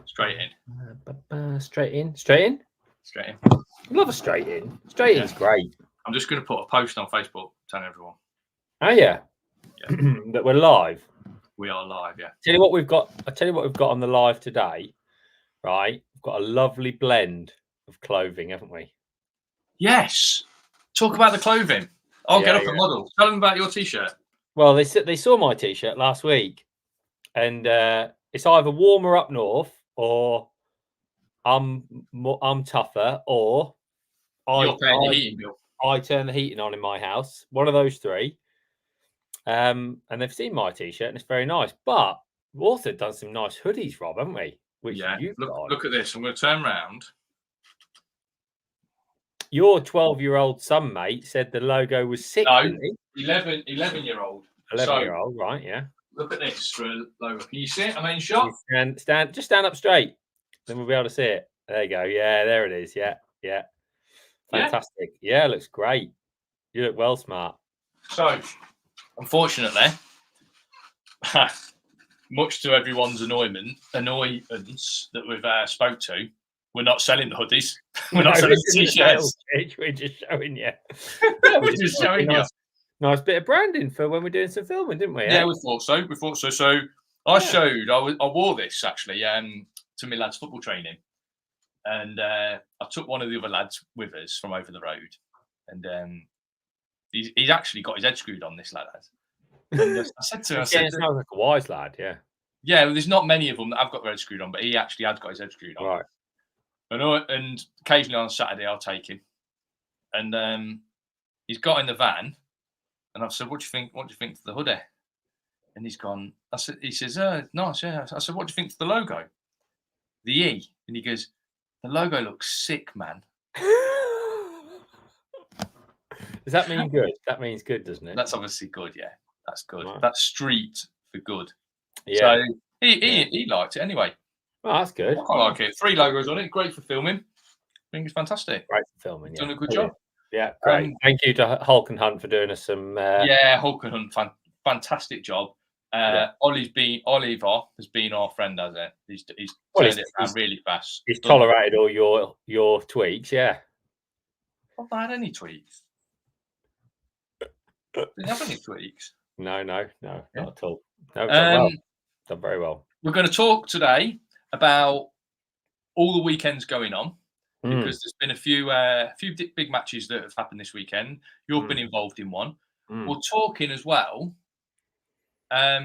Straight in. Straight in. Straight in. Straight in. Love a straight in. Straight in's great. I'm just going to put a post on Facebook telling everyone. Oh yeah. That we're live. We are live. Yeah. Tell you what we've got. I tell you what we've got on the live today. Right, we've got a lovely blend of clothing, haven't we? Yes. Talk about the clothing. Get up a model. Tell them about your t-shirt. Well, they saw my t-shirt last week, and it's either warmer up north, or I'm tougher, or You're paying the heating bill. I turn the heating on in my house. One of those three. And they've seen my t-shirt, and it's very nice. But we've also done some nice hoodies, Rob, haven't we? Which you've got. Look at this. I'm going to turn around. Your 12-year-old son, mate, said the logo was sick. No, 11-year-old. 11-year-old, right? Yeah. Look at this for a logo. Can you see it? I'm in shot. Just stand up straight, then we'll be able to see it. There you go. Yeah, there it is. Yeah. Fantastic. Yeah, looks great. You look well smart. So, unfortunately, much to everyone's annoyance that we've spoke to, we're not selling the hoodies. We're not selling the t-shirts. We're just showing you. We're just showing you. Nice bit of branding for when we're doing some filming, didn't we? Yeah, we thought so. So I wore this actually to my lads' football training, and I took one of the other lads with us from over the road, and he's actually got his head screwed on, this lad has. And I said to him, sounds like a wise lad, yeah. Yeah, well, there's not many of them that I've got their head screwed on, but he actually had got his head screwed on. Right. And occasionally on Saturday I'll take him, and he's got in the van, and I've said, "What do you think? What do you think for the hoodie?" And he's gone. He says, "Nice, yeah." I said, "What do you think for the logo, the E?" And he goes, "The logo looks sick, man." Does that mean good? That means good, doesn't it? That's obviously good, yeah. That's good. Right. That's street for good. Yeah. So he liked it anyway. Well, that's good. I like it. 3 logos on it. Great for filming. I think it's fantastic. Great for filming. Done a good job. Yeah, great. Thank you to Hulk and Hunt for doing us some. Hulk and Hunt, fantastic job. Oliver has been our friend, has it? He's turned it around really fast. He's tolerated all your tweaks, yeah. I've not had any tweaks. Didn't have any tweaks. No, not at all. No, done very well. We're going to talk today about all the weekends going on, because there's been a few big matches that have happened this weekend. You've been involved in one. We're talking as well. I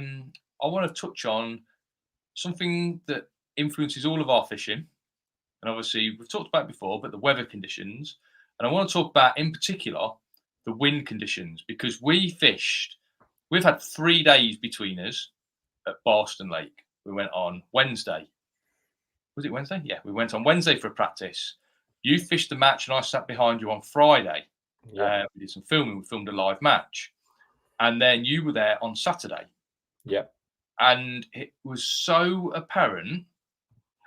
want to touch on something that influences all of our fishing, and obviously we've talked about it before, but the weather conditions. And I want to talk about, in particular, the wind conditions, because we've had 3 days between us at Baston Lake. We went on Wednesday. Was it Wednesday? Yeah, we went on Wednesday for a practice. You fished the match, and I sat behind you on Friday. Yeah. We did some filming. We filmed a live match. And then you were there on Saturday. Yeah. And it was so apparent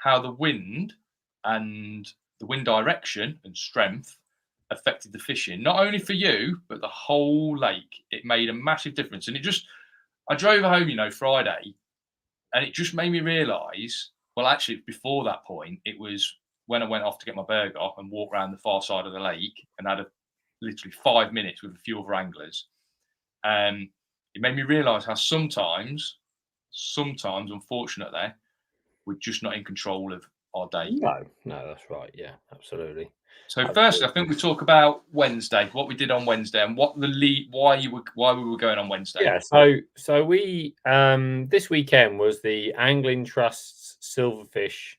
how the wind and the wind direction and strength affected the fishing, not only for you, but the whole lake. It made a massive difference. And I drove home, Friday, and it just made me realise, well, actually, before that point, it was when I went off to get my burger and walked around the far side of the lake and had literally 5 minutes with a few other anglers. It made me realise how sometimes, unfortunately, we're just not in control of our day. No, that's right. Yeah, absolutely. So firstly, I think we talk about Wednesday, what we did on Wednesday, and what why we were going on Wednesday. Yeah. So we this weekend was the Angling Trust's Silverfish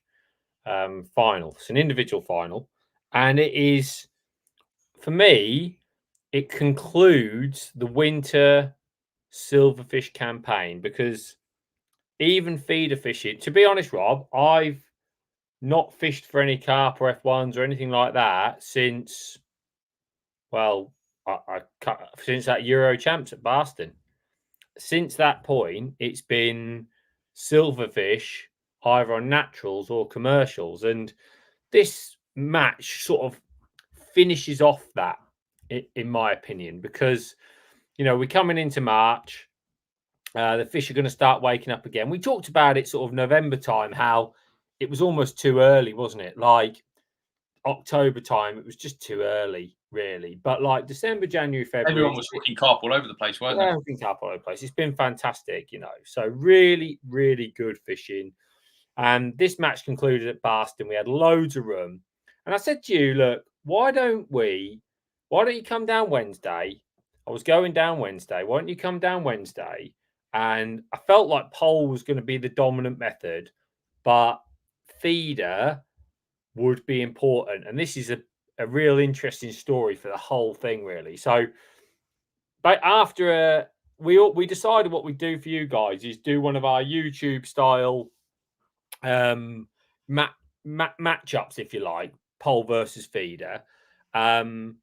final. It's an individual final, and it is, for me, it concludes the winter silverfish campaign, because even feeder fishing, to be honest, Rob, I've not fished for any carp or F1s or anything like that since, since that Euro Champs at Baston. Since that point, it's been silverfish, either on naturals or commercials. And this match sort of finishes off that, in my opinion, because, we're coming into March. The fish are going to start waking up again. We talked about it sort of November time, how it was almost too early, wasn't it? Like October time, it was just too early, really. But like December, January, February, Everyone was hooking carp all over the place, weren't they? everything's up all over the place. It's been fantastic, So really, really good fishing. And this match concluded at Baston. We had loads of room. And I said to you, look, why don't you come down Wednesday? I was going down Wednesday. Why don't you come down Wednesday? And I felt like pole was going to be the dominant method, but feeder would be important. And this is a real interesting story for the whole thing, really. So, but after we decided what we'd do for you guys is do one of our YouTube style matchups, if you like, pole versus feeder, and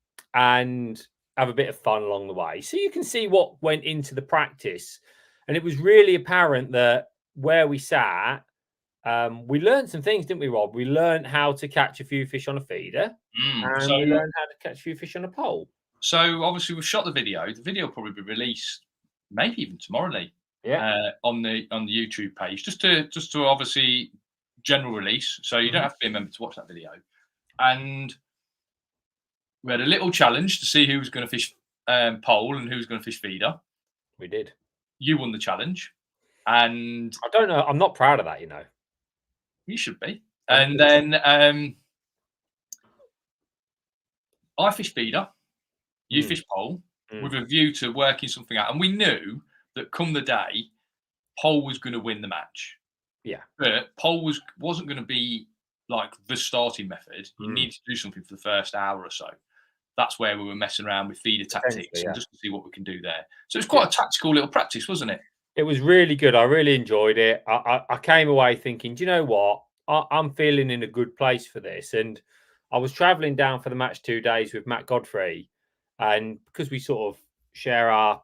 have a bit of fun along the way. So you can see what went into the practice. And it was really apparent that where we sat, we learned some things, didn't we, Rob? We learned how to catch a few fish on a feeder, and we learned how to catch a few fish on a pole. So obviously we've shot the video. The video will probably be released maybe even tomorrow night. Yeah. On the YouTube page, just to obviously general release. So you don't have to be a member to watch that video. And we had a little challenge to see who was going to fish pole and who was going to fish feeder. We did. You won the challenge, and I don't know. I'm not proud of that, You should be. And then I fish feeder, you fish pole, with a view to working something out. And we knew that come the day, pole was going to win the match. Yeah. But pole wasn't going to be like the starting method. You need to do something for the first hour or so. That's where we were messing around with feeder tactics and just to see what we can do there. So it's quite a tactical little practice, wasn't it? It was really good. I really enjoyed it. I came away thinking, do you know what? I'm feeling in a good place for this. And I was traveling down for the match 2 days with Matt Godfrey. And because we sort of share our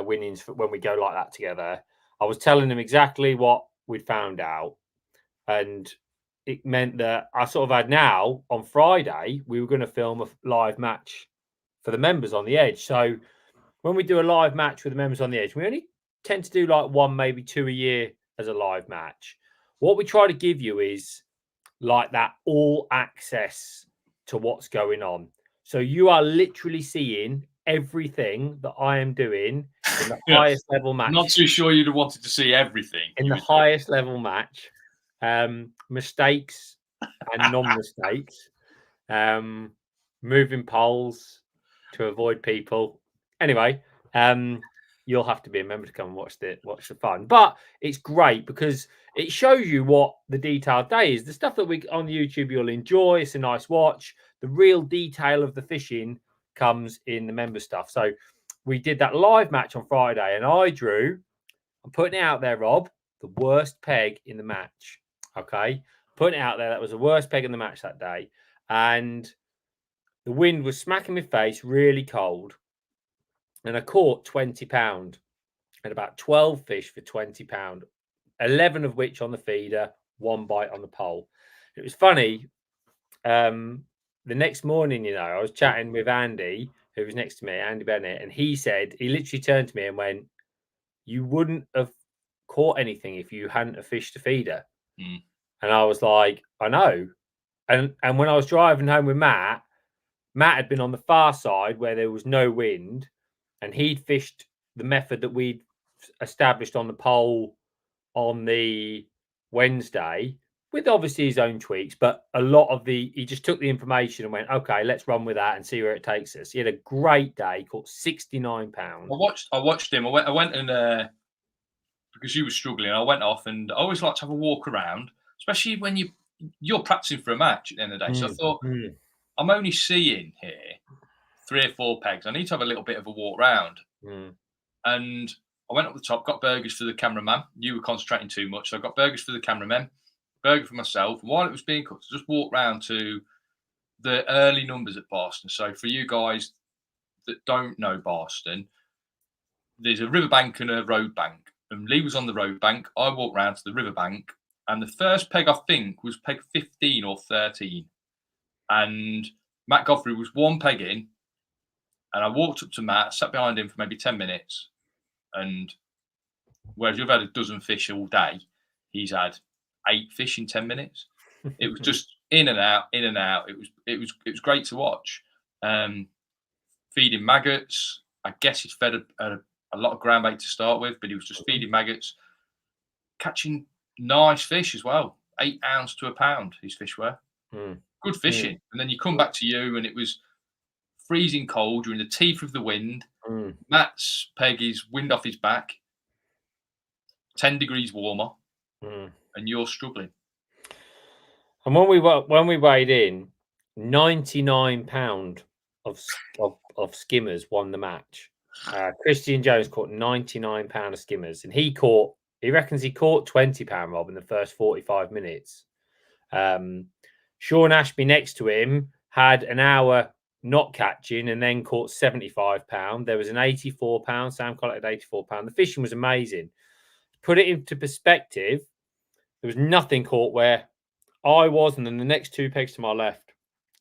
winnings when we go like that together, I was telling him exactly what we'd found out. And it meant that I sort of had now on Friday, we were going to film a live match for the members on the edge. So when we do a live match with the members on the edge, we only tend to do like 1, maybe 2 a year as a live match. What we try to give you is like that all access to what's going on. So you are literally seeing everything that I am doing in the highest level match. I'm not too sure you'd have wanted to see everything. In the highest level match, mistakes and non-mistakes, moving poles to avoid people. Anyway, you'll have to be a member to come and watch the fun. But it's great because it shows you what the detailed day is. The stuff that we on YouTube you'll enjoy. It's a nice watch. The real detail of the fishing comes in the member stuff. So we did that live match on Friday, and I drew. I'm putting it out there, Rob. The worst peg in the match. Okay, putting it out there. That was the worst peg in the match that day, and the wind was smacking my face, really cold. And I caught £20 and about 12 fish for £20, 11 of which on the feeder, 1 bite on the pole. It was funny. The next morning, I was chatting with Andy, who was next to me, Andy Bennett, and he said, he literally turned to me and went, "You wouldn't have caught anything if you hadn't have fished a feeder." And I was like, I know. And when I was driving home with Matt had been on the far side where there was no wind, and he'd fished the method that we'd established on the pole on the Wednesday with obviously his own tweaks, but a lot of he just took the information and went, okay, let's run with that and see where it takes us. He had a great day, caught £69. I watched him. I went and because you were struggling, I went off, and I always like to have a walk around, especially when you're practicing for a match at the end of the day. So I thought, I'm only seeing here 3 or 4 pegs. I need to have a little bit of a walk round. And I went up the top, got burgers for the cameraman. You were concentrating too much. So I got burgers for the cameraman, burger for myself. And while it was being cooked, I just walked round to the early numbers at Baston. So for you guys that don't know Baston, there's a riverbank and a road bank. And Lee was on the road bank. I walked round to the riverbank. And the first peg, I think, was peg 15 or 13. And Matt Godfrey was 1 peg in. And I walked up to Matt, sat behind him for maybe 10 minutes. And whereas you've had a dozen fish all day, he's had 8 fish in 10 minutes. It was just in and out, in and out. It was great to watch. Feeding maggots. I guess he's fed a lot of ground bait to start with, but he was just feeding maggots, catching nice fish as well. 8 ounce to a pound, these fish were. Good fishing. And then you come back to you, and it was freezing cold. You're in the teeth of the wind. Matt's peg is wind off his back, 10 degrees warmer, and you're struggling. And when we weighed in, 99 pound of skimmers won the match. Christian Jones caught 99 pound of skimmers, and he reckons he caught 20 pound, Rob, in the first 45 minutes. Sean Ashby next to him had an hour not catching and then caught 75 pound. There was an 84 pound. Sam Collett had 84 pound. The fishing was amazing. To put it into perspective, there was nothing caught where I was, and then the next 2 pegs to my left.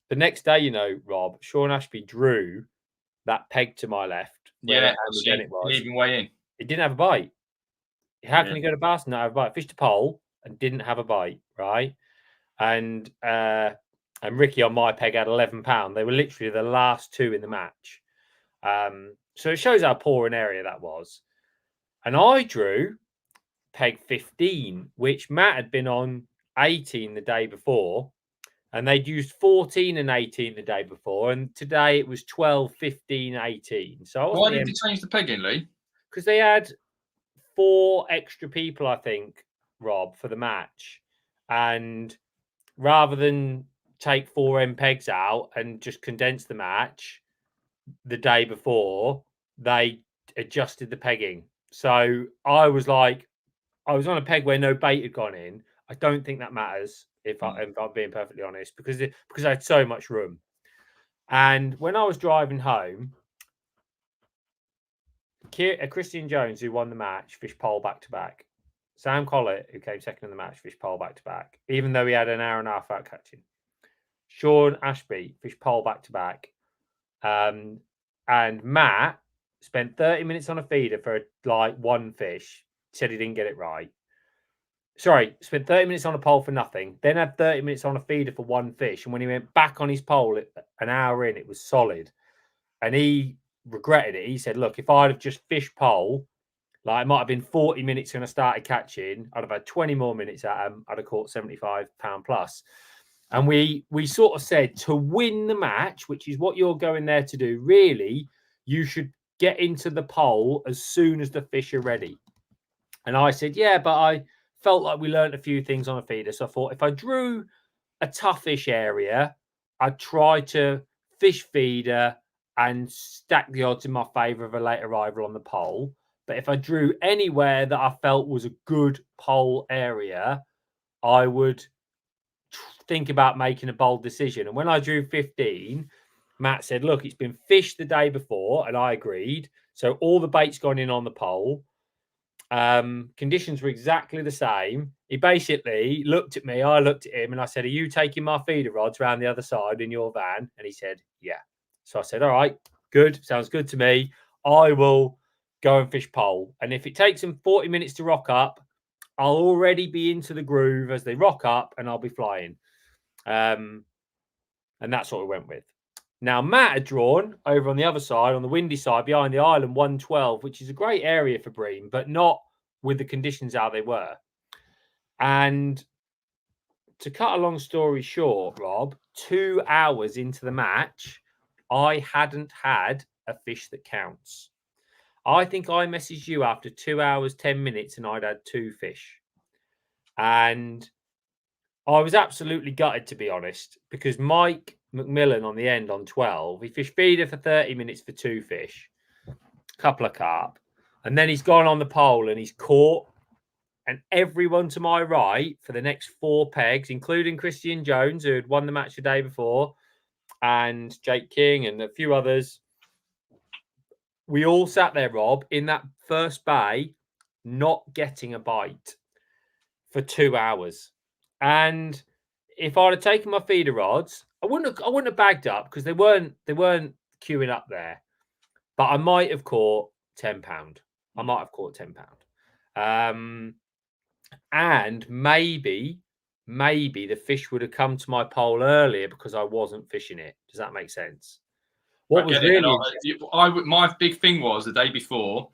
The next day, Rob, Sean Ashby drew that peg to my left. Yeah, it was. Even way in. It didn't have a bite. How can you go to Baston and not have a bite? Fished a pole and didn't have a bite, right? And Ricky on my peg had 11 pound. They were literally the last 2 in the match. So it shows how poor an area that was. And I drew peg 15, which Matt had been on 18 the day before, and they'd used 14 and 18 the day before, and today it was 12, 15, 18. So why did they change the pegging, Lee? Because they had 4 extra people, I think, Rob, for the match, and rather than take 4 M pegs out and just condense the match the day before, they adjusted the pegging. So I was on a peg where no bait had gone in. I don't think that matters if I'm being perfectly honest, because I had so much room. And when I was driving home, Christian Jones, who won the match, fished pole back to back. Sam Collett, who came second in the match, fished pole back to back, even though he had an hour and a half out catching. Sean Ashby fished pole back to back. And Matt spent 30 minutes on a feeder for one fish. Said he didn't get it right. Sorry, spent 30 minutes on a pole for nothing, then had 30 minutes on a feeder for 1 fish. And when he went back on his pole an hour in, it was solid. And he regretted it. He said, look, if I'd have just fished pole, it might have been 40 minutes when I started catching, I'd have had 20 more minutes at him, I'd have caught 75 pound plus. And we sort of said, to win the match, which is what you're going there to do, really, you should get into the pole as soon as the fish are ready. And I said, yeah, but I felt like we learned a few things on a feeder. So I thought if I drew a toughish area, I'd try to fish feeder and stack the odds in my favour of a late arrival on the pole. But if I drew anywhere that I felt was a good pole area, I would think about making a bold decision. And when I drew 15, Matt said, look, it's been fished the day before, and I agreed. So all the bait's gone in on the pole. Conditions were exactly the same. He basically looked at me, I looked at him, and I said, are you taking my feeder rods around the other side in your van? And he said, yeah. So I said, all right, good. Sounds good to me. I will go and fish pole. And if it takes them 40 minutes to rock up, I'll already be into the groove as they rock up and I'll be flying. And that's what we went with. Now, Matt had drawn over on the other side, on the windy side, behind the island, 112, which is a great area for bream, but not with the conditions how they were. And to cut a long story short, Rob, 2 hours into the match, I hadn't had a fish that counts. I think I messaged you after 2 hours, 10 minutes, and I'd had 2 fish. And I was absolutely gutted, to be honest, because Mike McMillan on the end on 12, he fished feeder for 30 minutes for 2 fish, a couple of carp, and then he's gone on the pole and he's caught. And everyone to my right for the next 4 pegs, including Christian Jones, who had won the match the day before, and Jake King and a few others, we all sat there, Rob, in that first bay, not getting a bite for 2 hours. And if I'd have taken my feeder rods, I wouldn't have bagged up because they weren't queuing up there. But I might have caught £10. I might have caught £10. And maybe the fish would have come to my pole earlier because I wasn't fishing it. Does that make sense? What was really my big thing was the day before,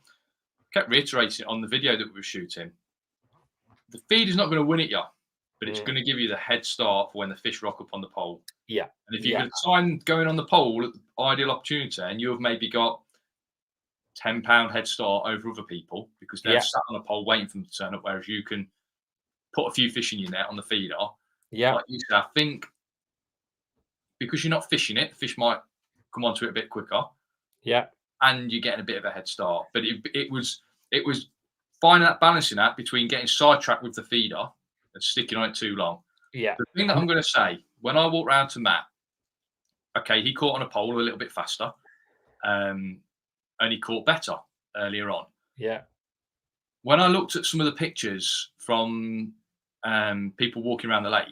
kept reiterating it on the video that we were shooting. The feed is not going to win it you, but it's going to give you the head start for when the fish rock up on the pole. Yeah. And if you could sign going on the pole at the ideal opportunity, and you have maybe got £10 head start over other people because they're sat on a pole waiting for them to turn up, whereas you can put a few fish in your net on the feeder. Yeah. Like you said, I think because you're not fishing it, the fish might come onto it a bit quicker. Yeah. And you're getting a bit of a head start. But it was finding that balancing act between getting sidetracked with the feeder and sticking on it too long. Yeah. The thing that I'm going to say, when I walked round to Matt, okay, he caught on a pole a little bit faster, and he caught better earlier on. Yeah. When I looked at some of the pictures from people walking around the lake,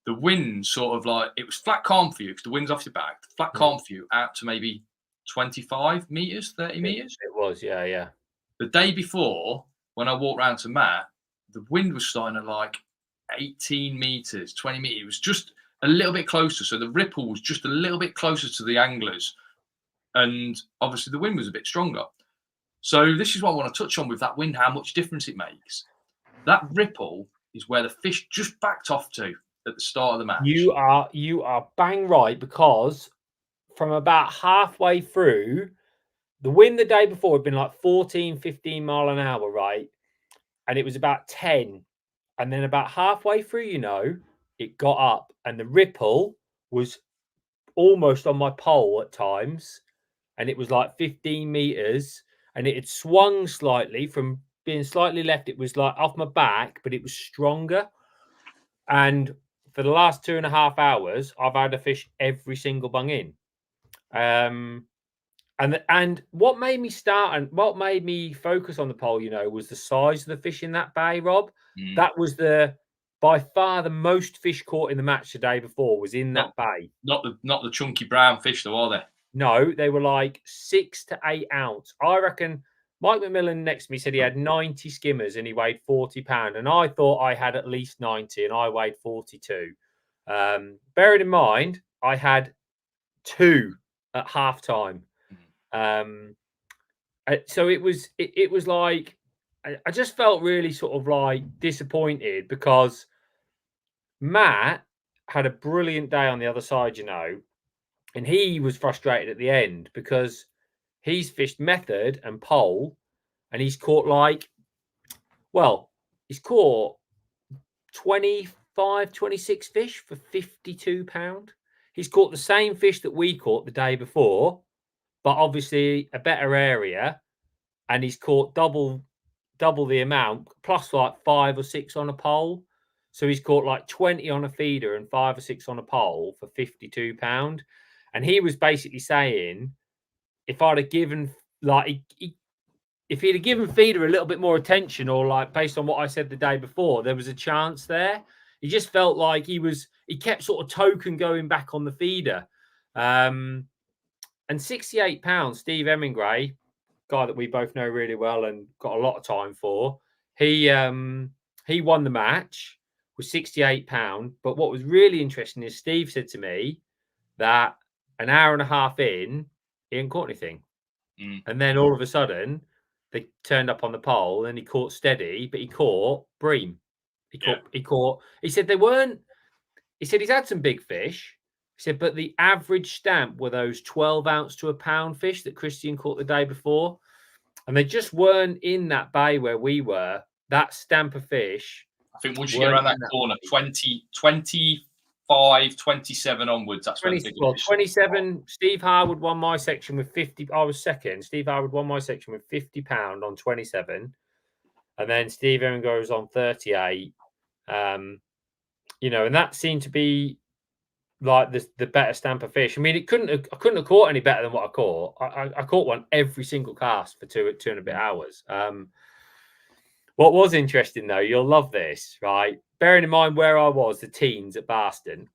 the wind sort of like, it was flat calm for you because the wind's off your back, flat calm for you out to maybe 25 meters, 30 meters. It was, yeah. The day before, when I walked round to Matt, the wind was starting at like 18 meters, 20 meters. It was just a little bit closer. So the ripple was just a little bit closer to the anglers. And obviously the wind was a bit stronger. So this is what I want to touch on with that wind, how much difference it makes. That ripple is where the fish just backed off to at the start of the match. You are bang right, because from about halfway through, the wind the day before had been like 14, 15 mile an hour, right? And it was about 10. And then about halfway through, it got up and the ripple was almost on my pole at times. And it was like 15 meters, and it had swung slightly from being slightly left. It was like off my back, but it was stronger. And for the last 2.5 hours, I've had a fish every single bung in. And what made me start and what made me focus on the pole, was the size of the fish in that bay, Rob. That was by far the most fish caught in the match the day before was in that bay. Not the chunky brown fish though, are they? No, they were like 6 to 8 ounce. I reckon Mike McMillan next to me said he had 90 skimmers and he weighed 40 pounds. And I thought I had at least 90 and I weighed 42. Bearing in mind, I had 2 at half time. So it was like, I just felt really sort of like disappointed because Matt had a brilliant day on the other side, and he was frustrated at the end because he's fished method and pole and he's caught he's caught 25, 26 fish for £52. He's caught the same fish that we caught the day before, but obviously a better area, and he's caught double the amount plus like 5 or 6 on a pole. So he's caught like 20 on a feeder and 5 or 6 on a pole for £52. And he was basically saying, if I'd have given if he'd have given feeder a little bit more attention, or like based on what I said the day before, there was a chance there. He just felt like he kept sort of token going back on the feeder. And £68, Steve Hemingway, guy that we both know really well and got a lot of time for, he won the match with £68. But what was really interesting is Steve said to me that an hour and a half in, he hadn't caught anything. And then all of a sudden, they turned up on the pole and he caught steady, but he caught bream. He said they weren't, he said he's had some big fish. He said, but the average stamp were those 12 ounce to a pound fish that Christian caught the day before. And they just weren't in that bay where we were. That stamp of fish. I think once you get around that corner, 25, 27 onwards, that's when the big fish. 27. Steve Harwood won my section with 50. I was second. Steve Harwood won my section with £50 on 27. And then Steve Erin goes on 38. And that seemed to be like the better stamp of fish. I mean, I couldn't have caught any better than what I caught. I caught one every single cast for 2 and a bit hours. What was interesting though, you'll love this, right? Bearing in mind where I was, the teens at Baston,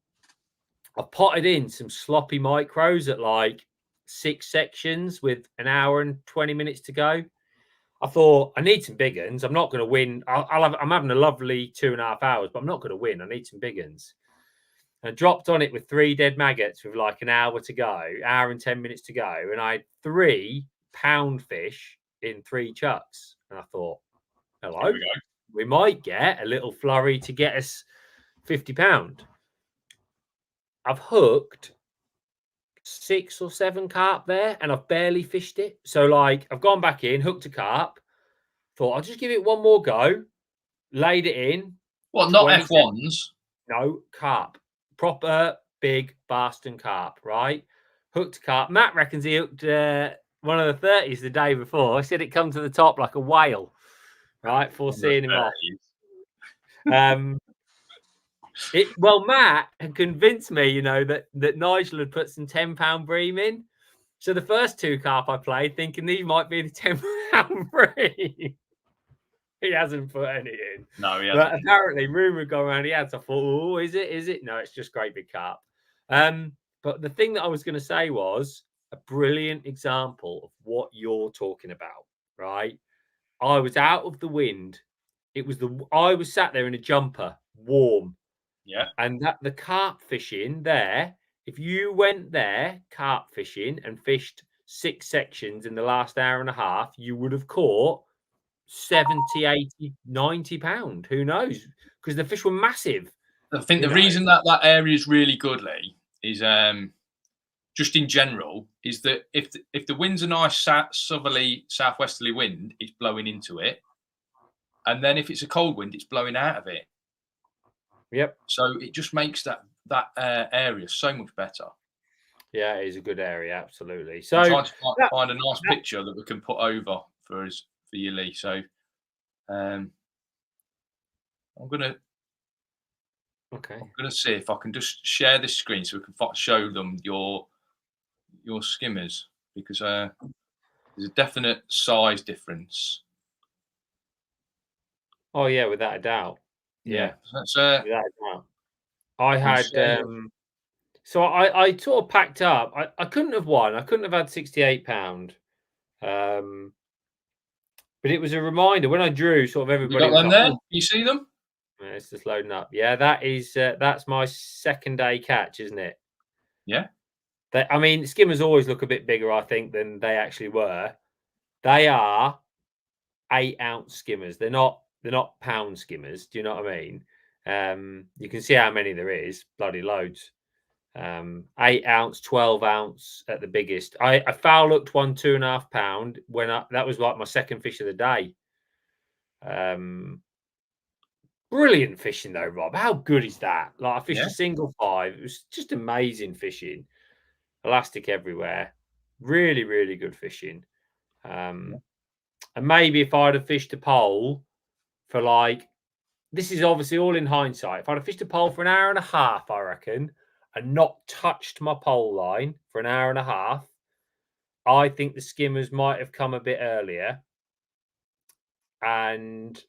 I potted in some sloppy micros at like 6 sections with an hour and 20 minutes to go. I thought I need some big uns. I'm not going to win. I'm having a lovely 2.5 hours, but I'm not going to win. I need some big uns. And I dropped on it with 3 dead maggots with like an hour to go, hour and 10 minutes to go, and I had 3 pound fish in 3 chucks. And I thought, hello, we might get a little flurry to get us £50. I've hooked 6 or 7 carp there, and I've barely fished it. So, like, I've gone back in, hooked a carp, thought I'll just give it one more go, laid it in. What, not F1s? No, carp. Proper big Baston carp, right? Hooked a carp. Matt reckons he hooked one of the 30s the day before. He said it come to the top like a whale, right? Before seeing him off. Well, Matt had convinced me, you know, that Nigel had put some £10 bream in. So the first 2 carp I played, thinking these might be the £10 bream. He hasn't put any in. No, he hasn't. But apparently, rumour going around he has. I thought, oh, is it? Is it? No, it's just great big carp. But the thing that I was going to say was a brilliant example of what you're talking about, right? I was out of the wind. I was sat there in a jumper, warm. Yeah. And the carp fishing there, if you went there carp fishing and fished 6 sections in the last hour and a half, you would have caught 70, 80, 90 pound. Who knows? Because the fish were massive. I think the reason that area is really good, Lee, is just in general, is that if the wind's a nice southerly, southwesterly wind, it's blowing into it. And then if it's a cold wind, it's blowing out of it. Yep. So it just makes that area so much better. Yeah, it is a good area, absolutely. So I'm trying to find a nice picture that we can put over for you, Lee. So I'm gonna see if I can just share this screen so we can show them your skimmers, because there's a definite size difference. Oh yeah, without a doubt. Yeah, that's without a doubt. I had so I sort of packed up. I couldn't have won. I couldn't have had £68. But it was a reminder when I drew. Sort of everybody. You got them there? You see them? Yeah, it's just loading up. Yeah, that's my second day catch, isn't it? Yeah. I mean, skimmers always look a bit bigger, I think, than they actually were. They are 8-ounce skimmers. They're not pound skimmers. Do you know what I mean? You can see how many there is. Bloody loads. 8-ounce, 12-ounce at the biggest. I foul hooked one 2.5 pound that was like my second fish of the day. Brilliant fishing though, Rob. How good is that? Like I fished a single 5. It was just amazing fishing. Elastic everywhere. Really, really good fishing. And maybe if I'd have fished a pole for this is obviously all in hindsight. If I'd have fished a pole for an hour and a half, I reckon, and not touched my pole line for an hour and a half, I think the skimmers might have come a bit earlier. And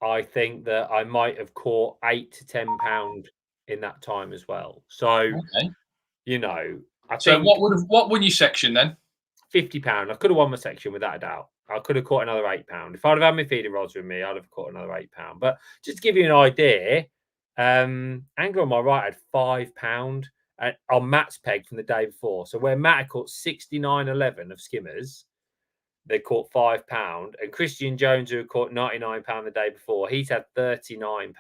I think that I might have caught 8 to 10 pound in that time as well. So, you know, I think. What won your section then? £50. I could have won my section without a doubt. I could have caught another £8. If I'd have had my feeding rods with me, I'd have caught another £8. But just to give you an idea, angler on my right had £5 on Matt's peg from the day before. So where Matt had caught 69.11 of skimmers, they caught £5. And Christian Jones, who had caught £99 the day before, he's had £39.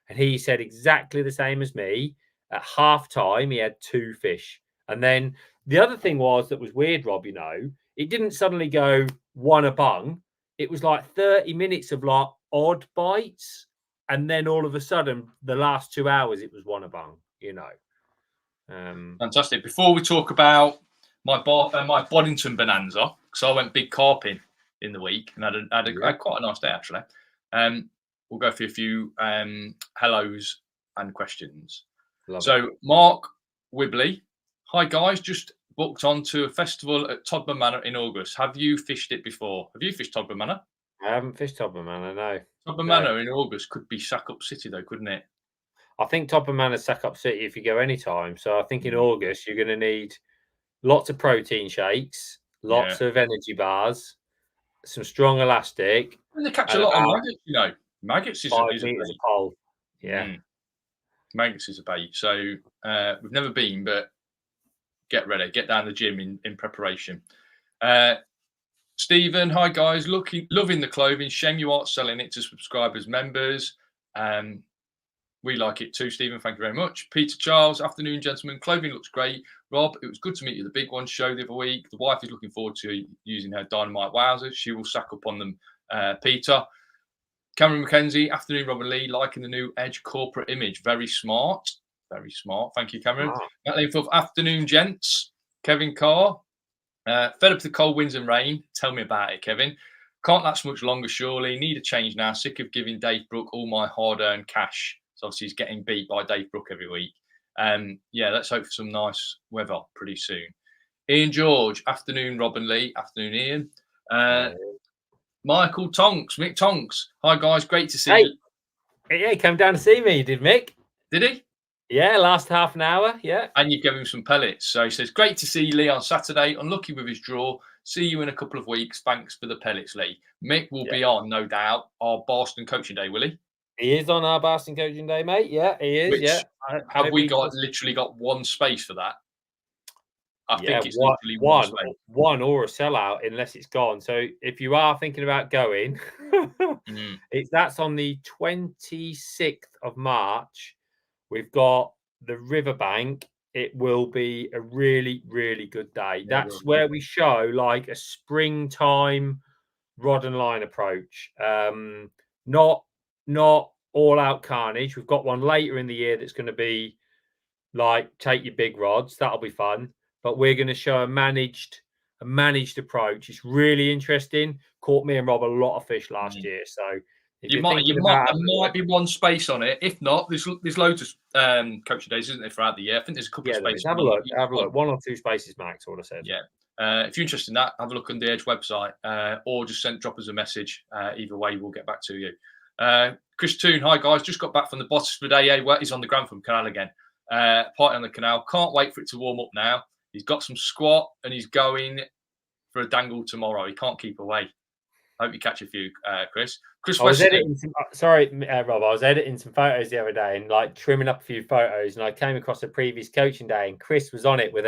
And he said exactly the same as me. At half time, he had 2 fish. And then the other thing that was weird, Rob, you know, it didn't suddenly go 1 a bung. It was like 30 minutes of like odd bites. And then all of a sudden, the last 2 hours, it was 1 a bung, you know. Fantastic. Before we talk about my Boddington bonanza, because I went big carping in the week and I had quite a nice day, actually. We'll go through a few hellos and questions. So Mark Wibley, hi guys, just booked onto a festival at Todman Manor in August. Have you fished it before? Have you fished Todman Manor? I haven't fished Todman Manor, no. Todman Manor in August could be Sack Up City though, couldn't it? I think Todman Manor's Sack Up City if you go any time. So I think in August you're going to need lots of protein shakes, lots of energy bars, some strong elastic. And they catch a lot of maggots, you know. Maggots is 5 a meters bait. a pole. Yeah. Maggots is a bait. So we've never been, but get ready. Get down the gym in preparation. Stephen, hi guys. Loving the clothing. Shame you aren't selling it to subscribers, members. We like it too, Stephen. Thank you very much. Peter Charles, afternoon, gentlemen. Clothing looks great. Rob, it was good to meet you at the Big One show the other week. The wife is looking forward to using her dynamite wowzers. She will sack up on them, Peter. Cameron McKenzie, afternoon, Robin Lee, liking the new Edge corporate image. Very smart. Very smart. Thank you, Cameron. Wow. Matt Lane, afternoon, gents. Kevin Carr, fed up with the cold winds and rain. Tell me about it, Kevin. Can't last much longer, surely. Need a change now. Sick of giving Dave Brooke all my hard-earned cash. So obviously he's getting beat by Dave Brooke every week. Yeah, let's hope for some nice weather pretty soon. Ian George, afternoon, Robin Lee. Afternoon, Ian. Michael Tonks, Mick Tonks. Hi, guys. Great to see you. Yeah, he came down to see me, did Mick? Did he? Yeah, last half an hour, yeah. And you gave him some pellets. So he says, great to see Lee on Saturday. Unlucky with his draw. See you in a couple of weeks. Thanks for the pellets, Lee. Mick will be on, no doubt, our Baston coaching day, will he? He is on our Baston coaching day, mate. Yeah, he is. Yeah. Have we literally got one space for that? I think it's literally one or a sellout unless it's gone. So if you are thinking about going, that's on the 26th of March. We've got the Riverbank. It will be a really, really good day. Yeah, that's where we show like a springtime rod and line approach. Not all out carnage. We've got one later in the year that's going to be like take your big rods. That'll be fun. But we're going to show a managed approach. It's really interesting. Caught me and Rob a lot of fish last year. So there might be one space on it. If not, there's loads of coaching days, isn't there, throughout the year? I think there's a couple of spaces. Have a look. Have a look. 1 or 2 spaces max, what I said. Yeah. If you're interested in that, have a look on the Edge website, or just drop us a message. Either way, we'll get back to you. Chris Toon, hi guys, just got back from the Bottisford AA. He's on the Grantham Canal again. Party on the canal. Can't wait for it to warm up now. He's got some squat and he's going for a dangle tomorrow. He can't keep away. I hope you catch a few, Chris. Rob, I was editing some photos the other day and like trimming up a few photos, and I came across a previous coaching day, and Chris was on it with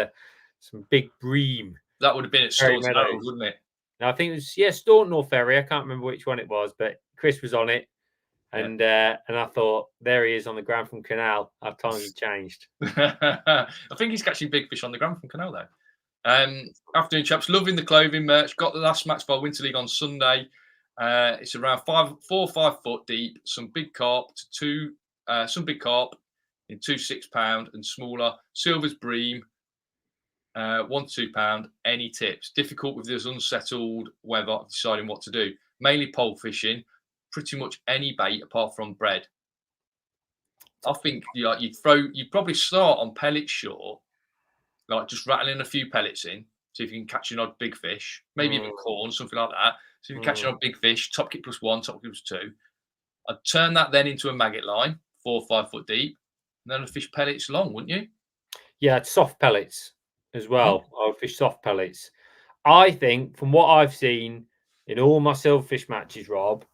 some big bream. That would have been at Staunton, wouldn't it? No, I think it was Staunton or Ferry. I can't remember which one it was, but Chris was on it. And I thought, there he is on the Grantham Canal. Our times have changed. I think he's catching big fish on the Grantham Canal, though. Afternoon, chaps. Loving the clothing merch. Got the last match by Winter League on Sunday. It's around 4 or 5 foot deep. Some big carp in 2 6-pound and smaller. Silver's bream, 1 to 2 pound. Any tips? Difficult with this unsettled weather deciding what to do. Mainly pole fishing. Pretty much any bait apart from bread. I think you'd probably start on pellet short, like just rattling a few pellets in, see if you can catch an odd big fish, maybe even corn, something like that. So if you catch an odd big fish, top kit +1, top kit +2. I'd turn that then into a maggot line, 4 or 5 foot deep, and then I'd fish pellets long, wouldn't you? Yeah, soft pellets as well. I would fish soft pellets. I think from what I've seen in all my silverfish matches, Rob,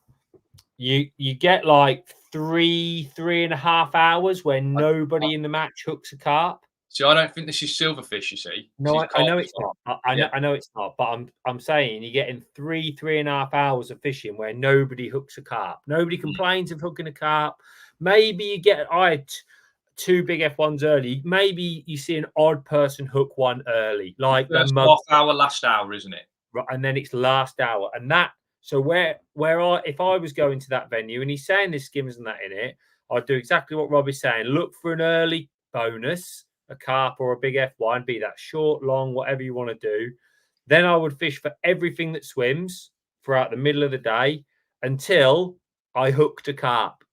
you get like 3.5 hours where nobody in the match hooks a carp. See, I don't think this is silverfish. You see, no, I know it's not. I know it's not. But I'm saying you're getting 3.5 hours of fishing where nobody hooks a carp. Nobody complains of hooking a carp. Maybe I had 2 big F1s early. Maybe you see an odd person hook one early, like first half hour, last hour, isn't it? Right, and then it's last hour, and that. So if I was going to that venue and he's saying there's skimmers and that in it, I'd do exactly what Rob is saying. Look for an early bonus, a carp or a big F1, be that short, long, whatever you want to do. Then I would fish for everything that swims throughout the middle of the day until I hooked a carp.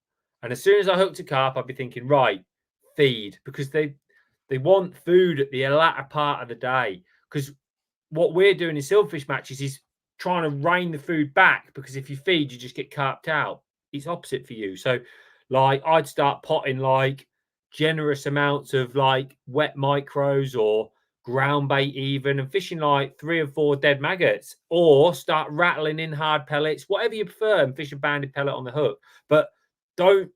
And as soon as I hooked a carp, I'd be thinking, right, feed, because they want food at the latter part of the day. Because what we're doing in silverfish matches is trying to rein the food back, because if you feed, you just get carped out. It's opposite for you. So like I'd start potting like generous amounts of like wet micros or ground bait even and fishing like 3 or 4 dead maggots, or start rattling in hard pellets, whatever you prefer, and fish a banded pellet on the hook. But don't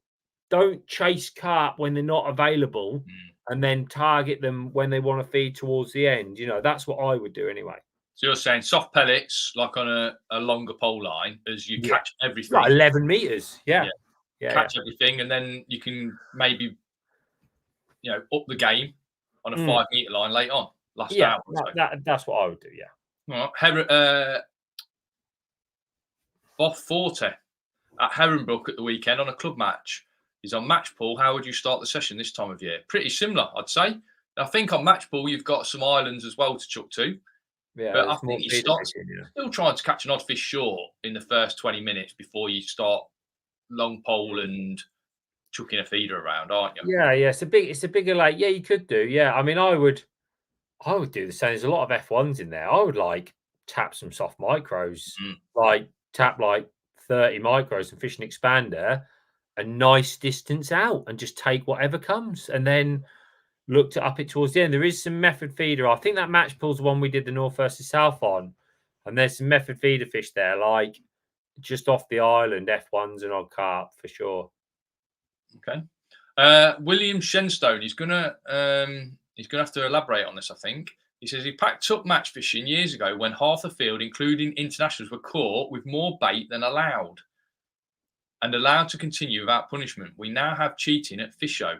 chase carp when they're not available and then target them when they want to feed towards the end. You know, that's what I would do anyway. So you're saying soft pellets, like on a longer pole line, as you catch everything. Like 11 meters. Yeah. Catch everything, and then you can maybe, up the game on a 5 meter line late on. Last hour. That's what I would do. Yeah. All right. Boff Forte at Herringbrook at the weekend on a club match. He's on match pool. How would you start the session this time of year? Pretty similar, I'd say. I think on match pool you've got some islands as well to chuck to. Yeah, but I think you start still trying to catch an odd fish short in the first 20 minutes before you start long pole and chucking a feeder around, aren't you? Yeah. It's a bigger lake. Yeah, you could do. Yeah, I mean, I would do the same. There's a lot of F1s in there. I would tap some soft micros, tap 30 micros and fish an expander a nice distance out and just take whatever comes, and then look to up it towards the end. There is some method feeder. I think that match pool's the one we did the north versus south on, and there's some method feeder fish there, just off the island, F1s and odd carp for sure. Okay. William Shenstone, he's gonna have to elaborate on this, I think. He says he packed up match fishing years ago when half the field, including internationals, were caught with more bait than allowed and allowed to continue without punishment. We now have cheating at fish show.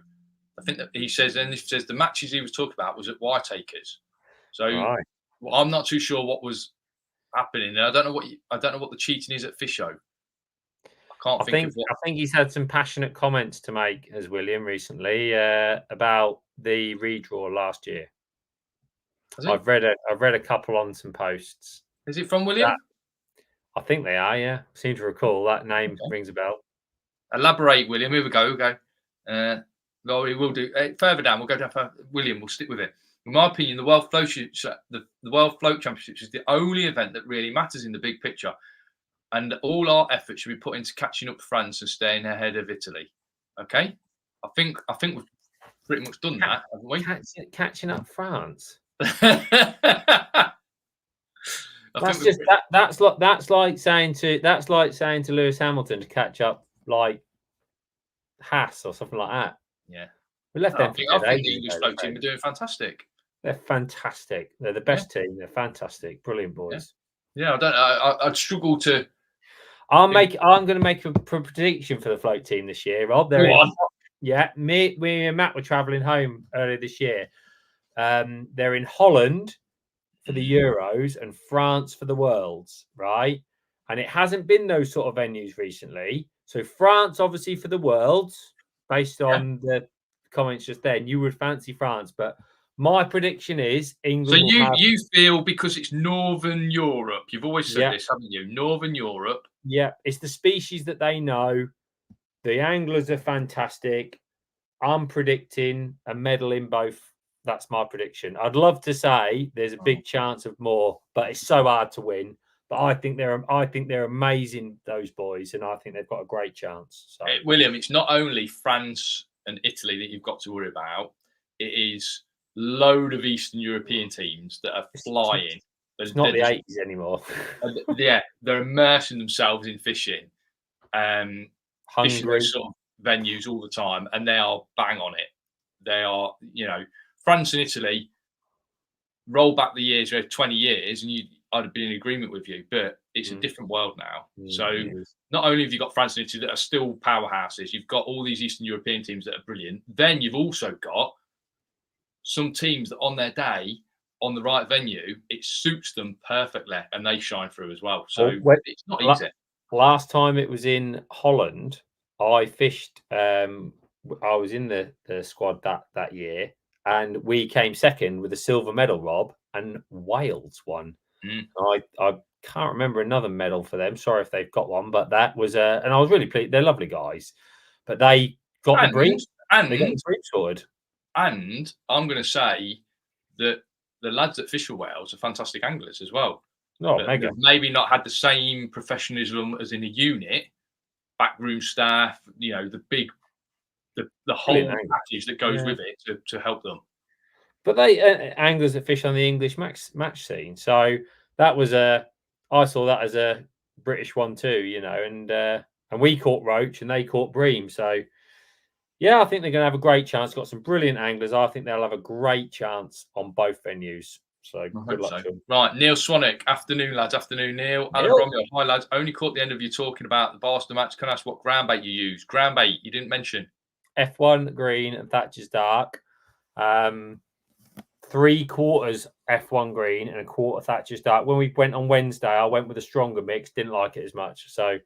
I think that he says, and he says the matches he was talking about was at Whiteacres. So I'm not too sure what was happening. I don't know what the cheating is at fish show. I think he's had some passionate comments to make, as William recently, about the redraw last year. I've read a couple on some posts. Is it from William? I think they are. Yeah, I seem to recall that name rings a bell. Elaborate, William. Here we go. Laurie, we'll do further down. We'll go down. William, we'll stick with it. In my opinion, the World Float Championships is the only event that really matters in the big picture. And all our effort should be put into catching up France and staying ahead of Italy. Okay, I think we've pretty much done that, haven't we? Catching up France. That's like saying to Lewis Hamilton to catch up Haas or something like that. Yeah, we left them. I think the English float team are doing fantastic. They're fantastic. They're the best team. They're fantastic, brilliant boys. Yeah, I'd struggle to. I'm going to make a prediction for the float team this year, Rob. Me and Matt were travelling home earlier this year. They're in Holland for the Euros and France for the Worlds, right? And it hasn't been those sort of venues recently. So France, obviously, for the Worlds, based on the comments just then, you would fancy France. But my prediction is England. So you feel because it's Northern Europe, you've always said this, haven't you? Northern Europe. Yeah, it's the species that they know. The anglers are fantastic. I'm predicting a medal in both. That's my prediction. I'd love to say there's a big chance of more, but it's so hard to win. But I think they're amazing, those boys, and I think they've got a great chance. So. William, it's not only France and Italy that you've got to worry about. It is load of Eastern European teams that are flying. It's not the 80s anymore. They're immersing themselves in fishing, fishing those sort of venues all the time, and they are bang on it. They are, France and Italy. Roll back the years, 20 years, and I'd have been in agreement with you. But it's a different world now. So not only have you got France and Italy that are still powerhouses, you've got all these Eastern European teams that are brilliant. Then you've also got some teams that, on their day, on the right venue, it suits them perfectly, and they shine through as well. So it's not easy. Last time it was in Holland, I fished. I was in the squad that year, and we came second with a silver medal, Rob, and Wales won. I can't remember another medal for them. Sorry if they've got one, but that was and I was really pleased. They're lovely guys, but they got the bream. And they got the bream sorted. And I'm going to say that the lads at Fish for Wales are fantastic anglers as well. Mega. Maybe not had the same professionalism as in a unit, backroom staff, the whole package that goes with it to help them. But they anglers that fish on the English match scene. So that was I saw that as a British one too, you know, and we caught roach and they caught bream. So yeah, I think they're going to have a great chance. Got some brilliant anglers. I think they'll have a great chance on both venues. So good luck to them. Right, Neil Swanick. Afternoon, lads. Afternoon, Neil. Alan Romeo. Hi, lads. Only caught the end of you talking about the Baston match. Can I ask what ground bait you use? Ground bait you didn't mention. F1 green and Thatcher's dark. 3/4 F1 green and 1/4 Thatcher's dark. When we went on Wednesday, I went with a stronger mix. Didn't like it as much, so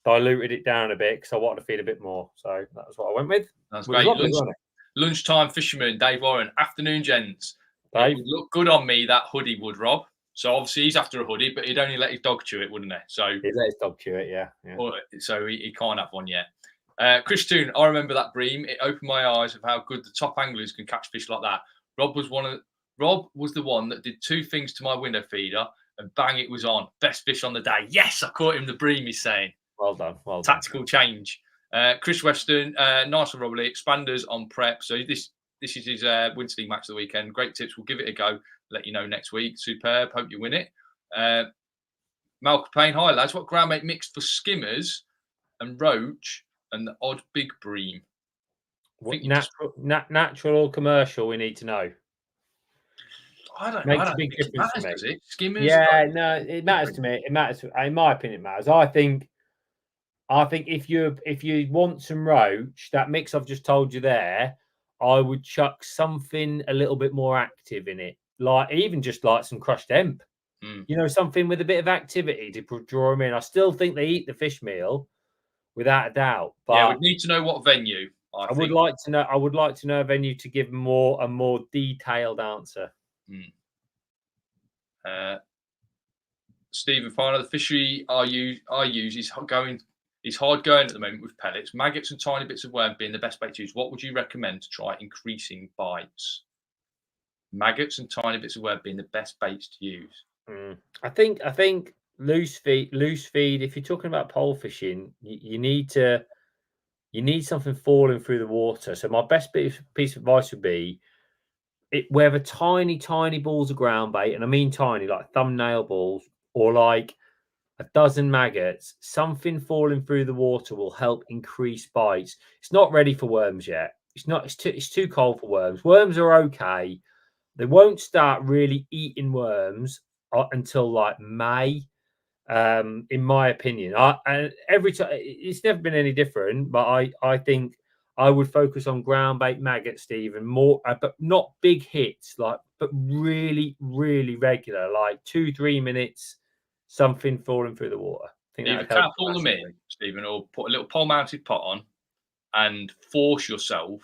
diluted it down a bit because I wanted to feed a bit more. So that was what I went with. That's great. Lunchtime fisherman, Dave Warren. Afternoon, gents. Dave. It would look good on me, that hoodie would, Rob. So obviously he's after a hoodie, but he'd only let his dog chew it, wouldn't he? So he'd let his dog chew it, yeah. So he can't have one yet. Chris Toon, I remember that bream. It opened my eyes of how good the top anglers can catch fish like that. Rob was the one that did 2 things to my window feeder, and bang, it was on. Best fish on the day. Yes, I caught him the bream, he's saying. Well done. Tactical change. Chris Weston, nice and Robbly. Expanders on prep. So this is his Winter League match of the weekend. Great tips. We'll give it a go. Let you know next week. Superb. Hope you win it. Malcolm Payne, hi lads. What ground bait mixed for skimmers and roach and the odd big bream? What natural or commercial? We need to know. I don't Makes know. a big difference to me. Does it? Skimmers? Yeah, no, it matters to me. It matters. In my opinion, it matters. I think if you want some roach, that mix I've just told you there, I would chuck something a little bit more active in it, like even just like some crushed hemp. You know, something with a bit of activity to draw them in. I still think they eat the fish meal, without a doubt. But yeah, we need to know what venue. I would like to know. I would like to know a venue to give a more detailed answer. Stephen Farner, the fishery I use is hard going at the moment with pellets, maggots, and tiny bits of worm being the best bait to use. What would you recommend to try increasing bites? Maggots and tiny bits of worm being the best baits to use. I think loose feed. If you're talking about pole fishing, you need something falling through the water. So my best piece of advice would be whether tiny balls of ground bait, and I mean tiny, like thumbnail balls, or like a dozen maggots, something falling through the water will help increase bites. It's not ready for worms yet. It's too cold for worms. Worms are okay. They won't start really eating worms until like May, in my opinion. And every time it's never been any different, but I think I would focus on ground bait maggots, Stephen, more, but not big hits, but really, really regular, like 2-3 minutes, something falling through the water. You can't pull them in, Stephen, or put a little pole-mounted pot on and force yourself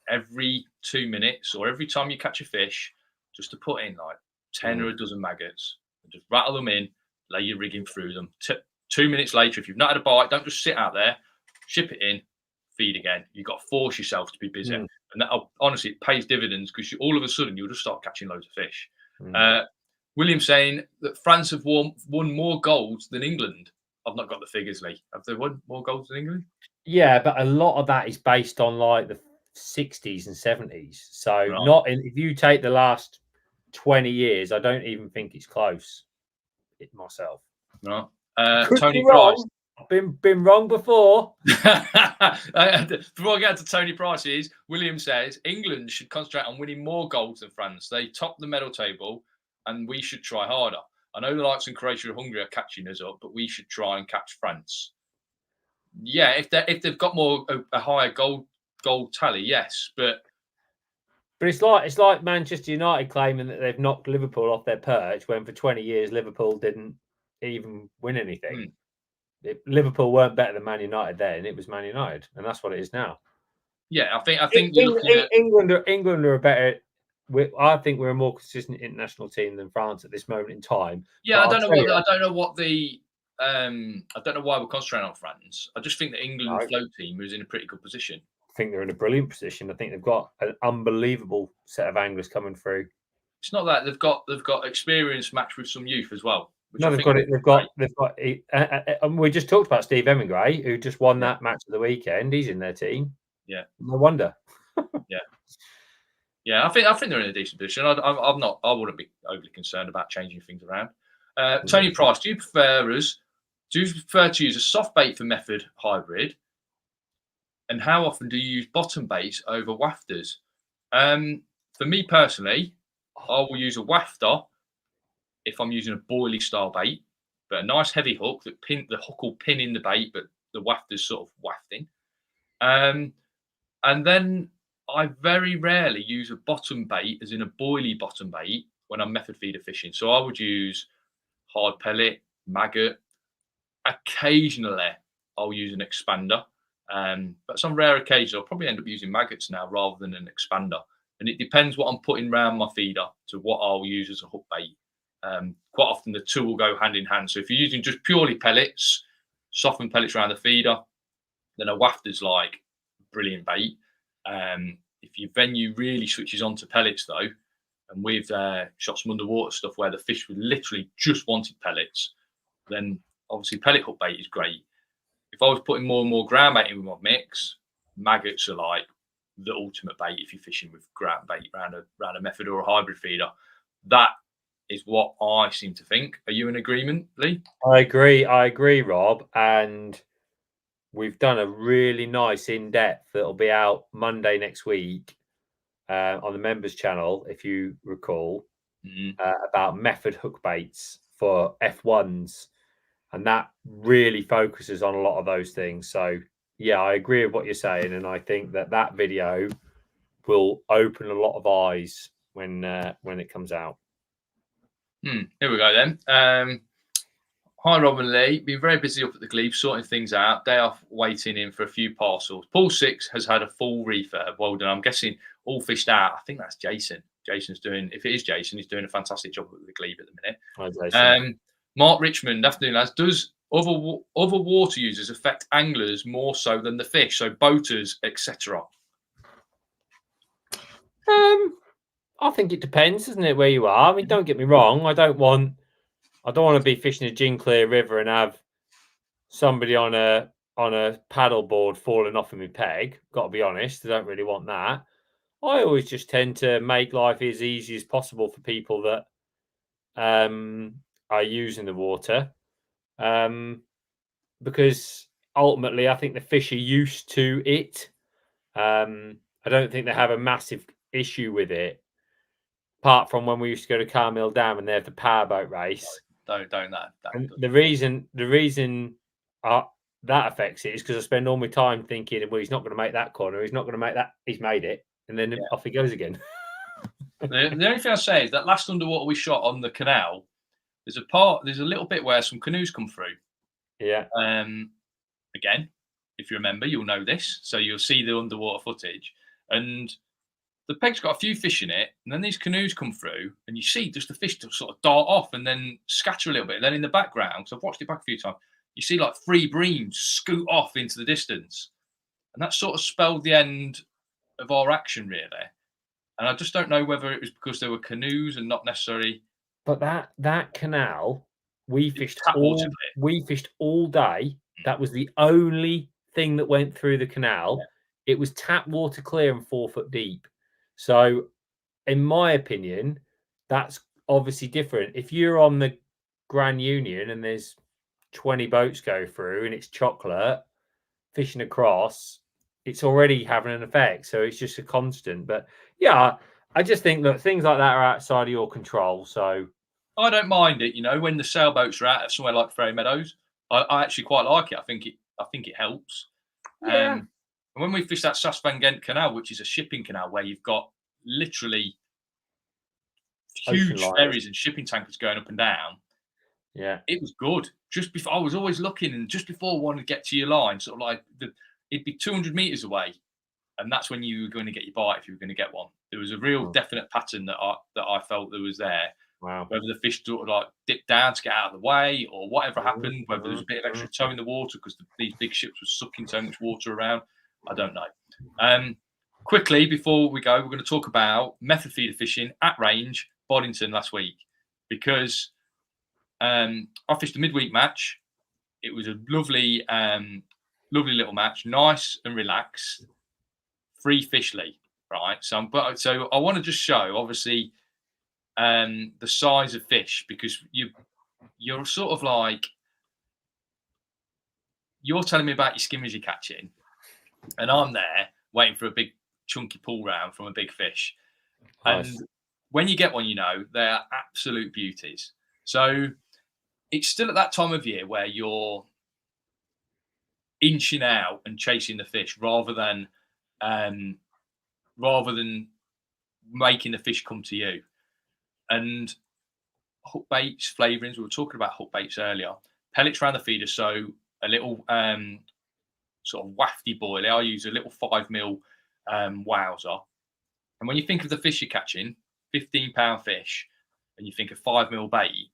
every 2 minutes or every time you catch a fish just to put in like 10 or a dozen maggots. Just rattle them in, lay your rigging through them. 2 minutes later, if you've not had a bite, don't just sit out there, ship it in, feed again. You've got to force yourself to be busy. And that, honestly, it pays dividends because all of a sudden you'll just start catching loads of fish. William saying that France have won more golds than England. I've not got the figures, Lee. Have they won more golds than England? Yeah, but a lot of that is based on like the 60s and 70s. So if you take the last 20 years, I don't even think it's close. Myself. No. Tony Price. Been wrong before. Before I get to Tony Price's, William says England should concentrate on winning more golds than France. They top the medal table, and we should try harder. I know the likes in Croatia and Hungary are catching us up, but we should try and catch France. Yeah, if they've got a higher gold tally, yes, but it's like Manchester United claiming that they've knocked Liverpool off their perch when for 20 years Liverpool didn't even win anything. Liverpool weren't better than Man United then; it was Man United, and that's what it is now. Yeah, I think England are a better. I think we're a more consistent international team than France at this moment in time. Yeah, I don't know why we're concentrating on France. I just think the England float team is in a pretty good position. I think they're in a brilliant position. I think they've got an unbelievable set of anglers coming through. It's not that they've got experience matched with some youth as well. No, they've got it. They've got. We just talked about Steve Hemingway, who just won that match of the weekend. He's in their team. Yeah, no wonder. Yeah. Yeah, I think they're in a decent position. I'm not. I wouldn't be overly concerned about changing things around. Tony Price, do you prefer to use a soft bait for method hybrid, and how often do you use bottom baits over wafters? For me personally, I will use a wafter if I'm using a boilie style bait, but a nice heavy hook the hook will pin in the bait, but the wafter's sort of wafting. And then I very rarely use a bottom bait, as in a boilie bottom bait, when I'm method feeder fishing. So I would use hard pellet, maggot. Occasionally, I'll use an expander. But some rare occasions, I'll probably end up using maggots now rather than an expander. And it depends what I'm putting around my feeder to what I'll use as a hook bait. Quite often, the two will go hand in hand. So if you're using just purely pellets, softened pellets around the feeder, then a wafter's like brilliant bait. If your venue really switches on to pellets, though, and we've shot some underwater stuff where the fish were literally just wanted pellets, then obviously pellet hook bait is great. If I was putting more and more ground bait in with my mix, maggots are like the ultimate bait if you're fishing with ground bait around a method or a hybrid feeder. That is what I seem to think. Are you in agreement, Lee? I agree, Rob. And we've done a really nice in-depth that'll be out Monday next week on the members channel, if you recall, about method hook baits for F1s. And that really focuses on a lot of those things. So, yeah, I agree with what you're saying. And I think that video will open a lot of eyes when it comes out. Here we go then. Hi, Rob and Lee. Been very busy up at the Glebe, sorting things out. Day off, waiting in for a few parcels. Pool 6 has had a full refurb. Well done. I'm guessing all fished out. I think that's Jason. Jason's doing, if it is Jason, he's doing a fantastic job at the Glebe at the minute. Hi, Jason. Mark Richmond, afternoon, lads. Does other water users affect anglers more so than the fish? So boaters, etc. I think it depends, doesn't it, where you are? I mean, don't get me wrong. I don't want to be fishing a Ginclear River and have somebody on a paddle board falling off of my peg. Got to be honest, I don't really want that. I always just tend to make life as easy as possible for people that are using the water, because ultimately I think the fish are used to it. I don't think they have a massive issue with it, apart from when we used to go to Carmill Dam and they have the powerboat race. Don't that. And the reason that affects it is because I spend all my time thinking, well, he's not going to make that corner, he's not going to make that, he's made it, and then off he goes again. The only thing I say is that last underwater we shot on the canal, there's a little bit where some canoes come through. Yeah. Again, if you remember, you'll know this. So you'll see the underwater footage, and the peg's got a few fish in it, and then these canoes come through, and you see just the fish to sort of dart off and then scatter a little bit. And then in the background, so I've watched it back a few times, you see like 3 breams scoot off into the distance, and that sort of spelled the end of our action, really. And I just don't know whether it was because there were canoes and not necessarily. But that canal, we fished all day. That was the only thing that went through the canal. Yeah. It was tap water clear and 4 foot deep. So, in my opinion, that's obviously different. If you're on the Grand Union and there's 20 boats go through and it's chocolate fishing across, it's already having an effect. So it's just a constant. But yeah, I just think that things like that are outside of your control. So I don't mind it, when the sailboats are out somewhere like Ferry Meadows. I actually quite like it. I think it helps. Yeah. And when we fished that Sass Van Gent Canal, which is a shipping canal where you've got literally huge ferries and shipping tankers going up and down. Yeah, it was good. Just before, I was always looking, and just before I wanted to get to your line, sort of like it'd be 200 meters away, and that's when you were going to get your bite if you were going to get one. There was a real definite pattern that I felt there was there. Wow. Whether the fish sort of like dipped down to get out of the way or whatever happened, whether there was a bit of extra toe in the water because these big ships were sucking so much water around, I don't know. Quickly, before we go, we're going to talk about method feeder fishing at range, Boddington last week, because I fished a midweek match. It was a lovely, lovely little match, nice and relaxed. Free fish, Lee. right? So I want to just show, obviously, the size of fish, because you're sort of like, you're telling me about your skimmers you're catching, and I'm there waiting for a big chunky pull round from a big fish. Nice. And when you get one, they're absolute beauties. So it's still at that time of year where you're inching out and chasing the fish rather than making the fish come to you. And hook baits, flavourings, we were talking about hook baits earlier. Pellets around the feeder, so a little sort of wafty boilie. I use a little 5mm wowser. And when you think of the fish you're catching, 15-pound fish, and you think of 5mm bait,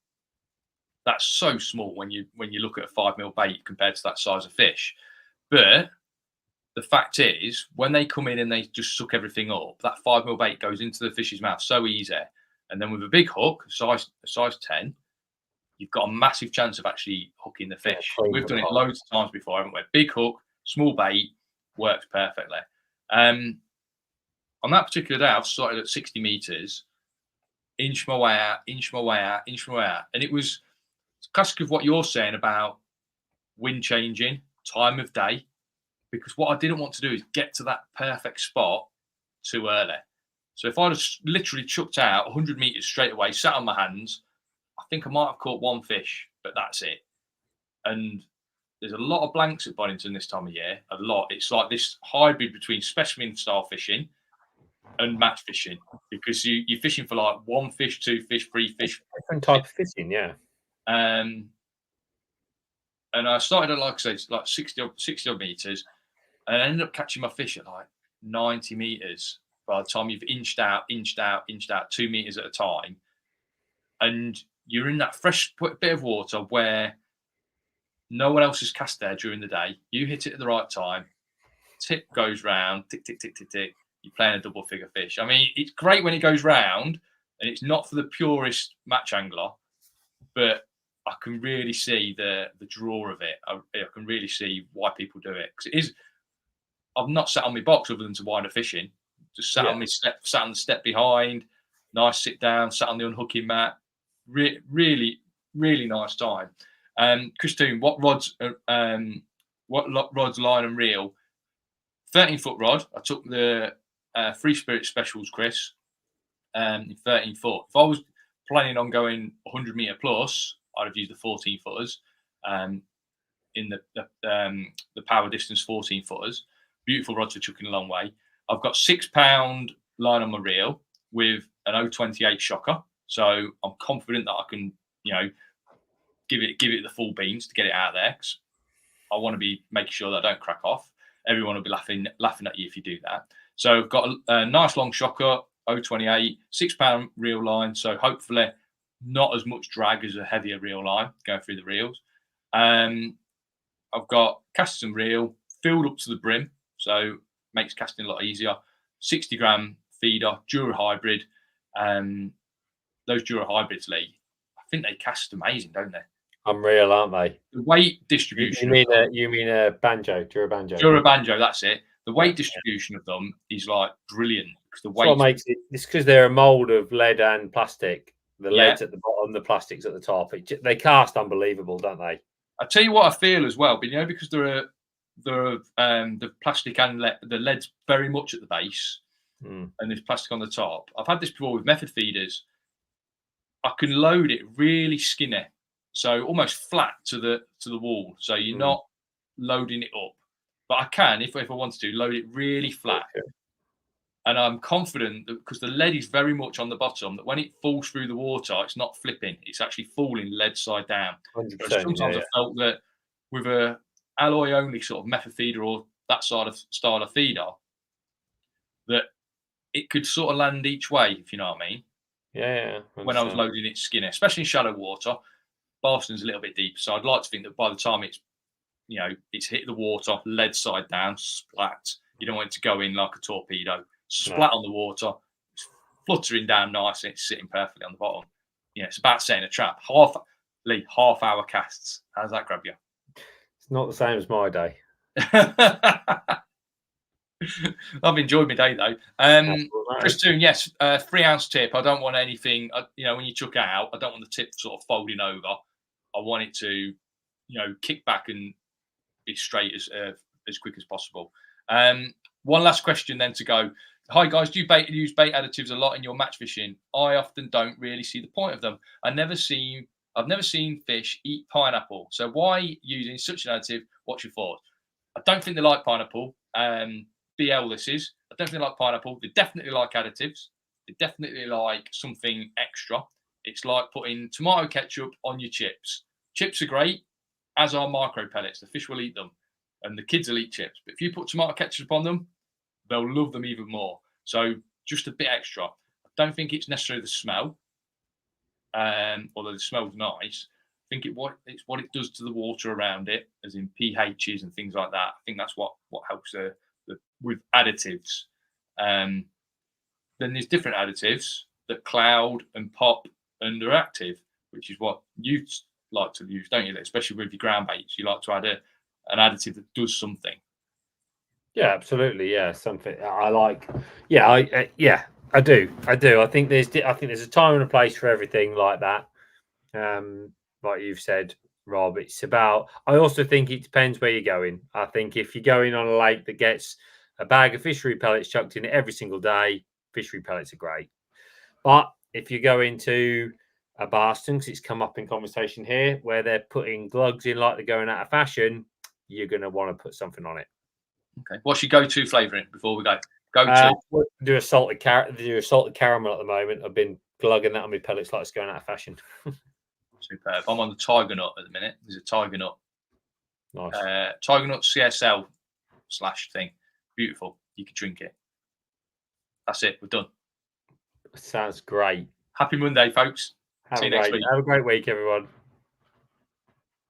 that's so small when you look at a 5mm bait compared to that size of fish. But the fact is, when they come in and they just suck everything up, that 5mm bait goes into the fish's mouth so easy. And then with a big hook, size 10, you've got a massive chance of actually hooking the fish. We've done it loads of times before, haven't we? Big hook, small bait, works perfectly. On that particular day, I've started at 60 meters, inch my way out, and it was classic of what you're saying about wind changing, time of day, because what I didn't want to do is get to that perfect spot too early. So if I'd have literally chucked out 100 meters straight away, sat on my hands, I think I might have caught one fish, but that's it. And there's a lot of blanks at Bonington this time of year, a lot. It's like this hybrid between specimen style fishing and match fishing, because you're fishing for like one fish, two fish, three fish. Different type of fishing, yeah. And I started at, like I say, like 60 odd meters, and I ended up catching my fish at like 90 meters by the time you've inched out 2 meters at a time. And you're in that fresh bit of water where no one else has cast there during the day. You hit it at the right time. Tip goes round, tick, tick, tick, tick, tick. You're playing a double figure fish. I mean, it's great when it goes round, and it's not for the purest match angler, but I can really see the draw of it. I can really see why people do it, because it is. I've not sat on my box other than to wind a fishing. Just sat on the step behind. Nice sit down. Sat on the unhooking mat. Really, really nice time. Christine, what rods, line and reel? 13-foot rod. I took the Free Spirit Specials, Chris, 13-foot. If I was planning on going 100 meter plus, I'd have used the 14-footers in the power distance 14-footers. Beautiful rods for chucking a long way. I've got 6 pound line on my reel with an 028 shocker, so I'm confident that I can, give it the full beans to get it out there. Cause I want to be making sure that I don't crack off. Everyone will be laughing at you if you do that. So I've got a nice long shocker, 028, 6 pound reel line. So hopefully not as much drag as a heavier reel line going through the reels. I've got cast and reel filled up to the brim, so makes casting a lot easier. 60 gram feeder, Dura hybrid. Those Dura hybrids, Lee, I think they cast amazing, don't they? Unreal, aren't they? The weight distribution. You mean a banjo, Dura banjo? Dura banjo, that's it. The weight distribution of them is like brilliant, because the weight. What makes it? It's because they're a mold of lead and plastic. The lead's at the bottom, the plastic's at the top. They cast unbelievable, don't they? I tell you what I feel as well, but because the plastic and the lead's very much at the base, and there's plastic on the top. I've had this before with method feeders. I can load it really skinny, so almost flat to the wall. So you're not loading it up, but I can, if I wanted to, load it really flat. Okay. And I'm confident that, because the lead is very much on the bottom, that when it falls through the water, it's not flipping; it's actually falling lead side down. Sometimes I felt that with a alloy only sort of method feeder or that sort of style of feeder, that it could sort of land each way, if you know what I mean. Yeah. When I was loading it skinny, especially in shallow water. Baston's a little bit deeper, so I'd like to think that by the time it's hit the water, lead side down, splat. You don't want it to go in like a torpedo, splat on the water, it's fluttering down nice, and it's sitting perfectly on the bottom. It's about setting a trap. Half hour casts. How does that grab you? It's not the same as my day. I've enjoyed my day though. That's what Chris matters. Toon, yes, 3 ounce tip. I don't want anything. When you chuck it out, I don't want the tip sort of folding over. I want it to, kick back and be straight as quick as possible. One last question then to go. Hi guys, do you use bait additives a lot in your match fishing? I often don't really see the point of them. I've never seen fish eat pineapple. So why using such an additive? What's your thought? I don't think they like pineapple. BL this is. I don't think they like pineapple. They definitely like additives. They definitely like something extra. It's like putting tomato ketchup on your chips. Chips are great, as are micro pellets. The fish will eat them, and the kids will eat chips. But if you put tomato ketchup on them, they'll love them even more. So just a bit extra. I don't think it's necessarily the smell, although the smell's nice. I think it's what it does to the water around it, as in pHs and things like that. I think that's what helps with additives. Then there's different additives that cloud and pop and are active, which is what you like to use, don't you? Especially with your ground baits, you like to add an additive that does something. Yeah, absolutely. Yeah, something I like. Yeah, I do. I think there's a time and a place for everything like that. Like you've said, Rob, it's about. I also think it depends where you're going. I think if you're going on a lake that gets a bag of fishery pellets chucked in it every single day, fishery pellets are great. But if you go into a Baston, because it's come up in conversation here, where they're putting glugs in like they're going out of fashion, you're going to want to put something on it. Okay. What's your go-to flavouring before we go? Go-to. Do a salted caramel at the moment. I've been glugging that on my pellets like it's going out of fashion. Superb. I'm on the tiger nut at the minute. There's a tiger nut. Nice. Tiger nut CSL / thing. Beautiful. You can drink it. That's it. We're done. Sounds great. Happy Monday, folks. Have See you next week. Have a great week, everyone.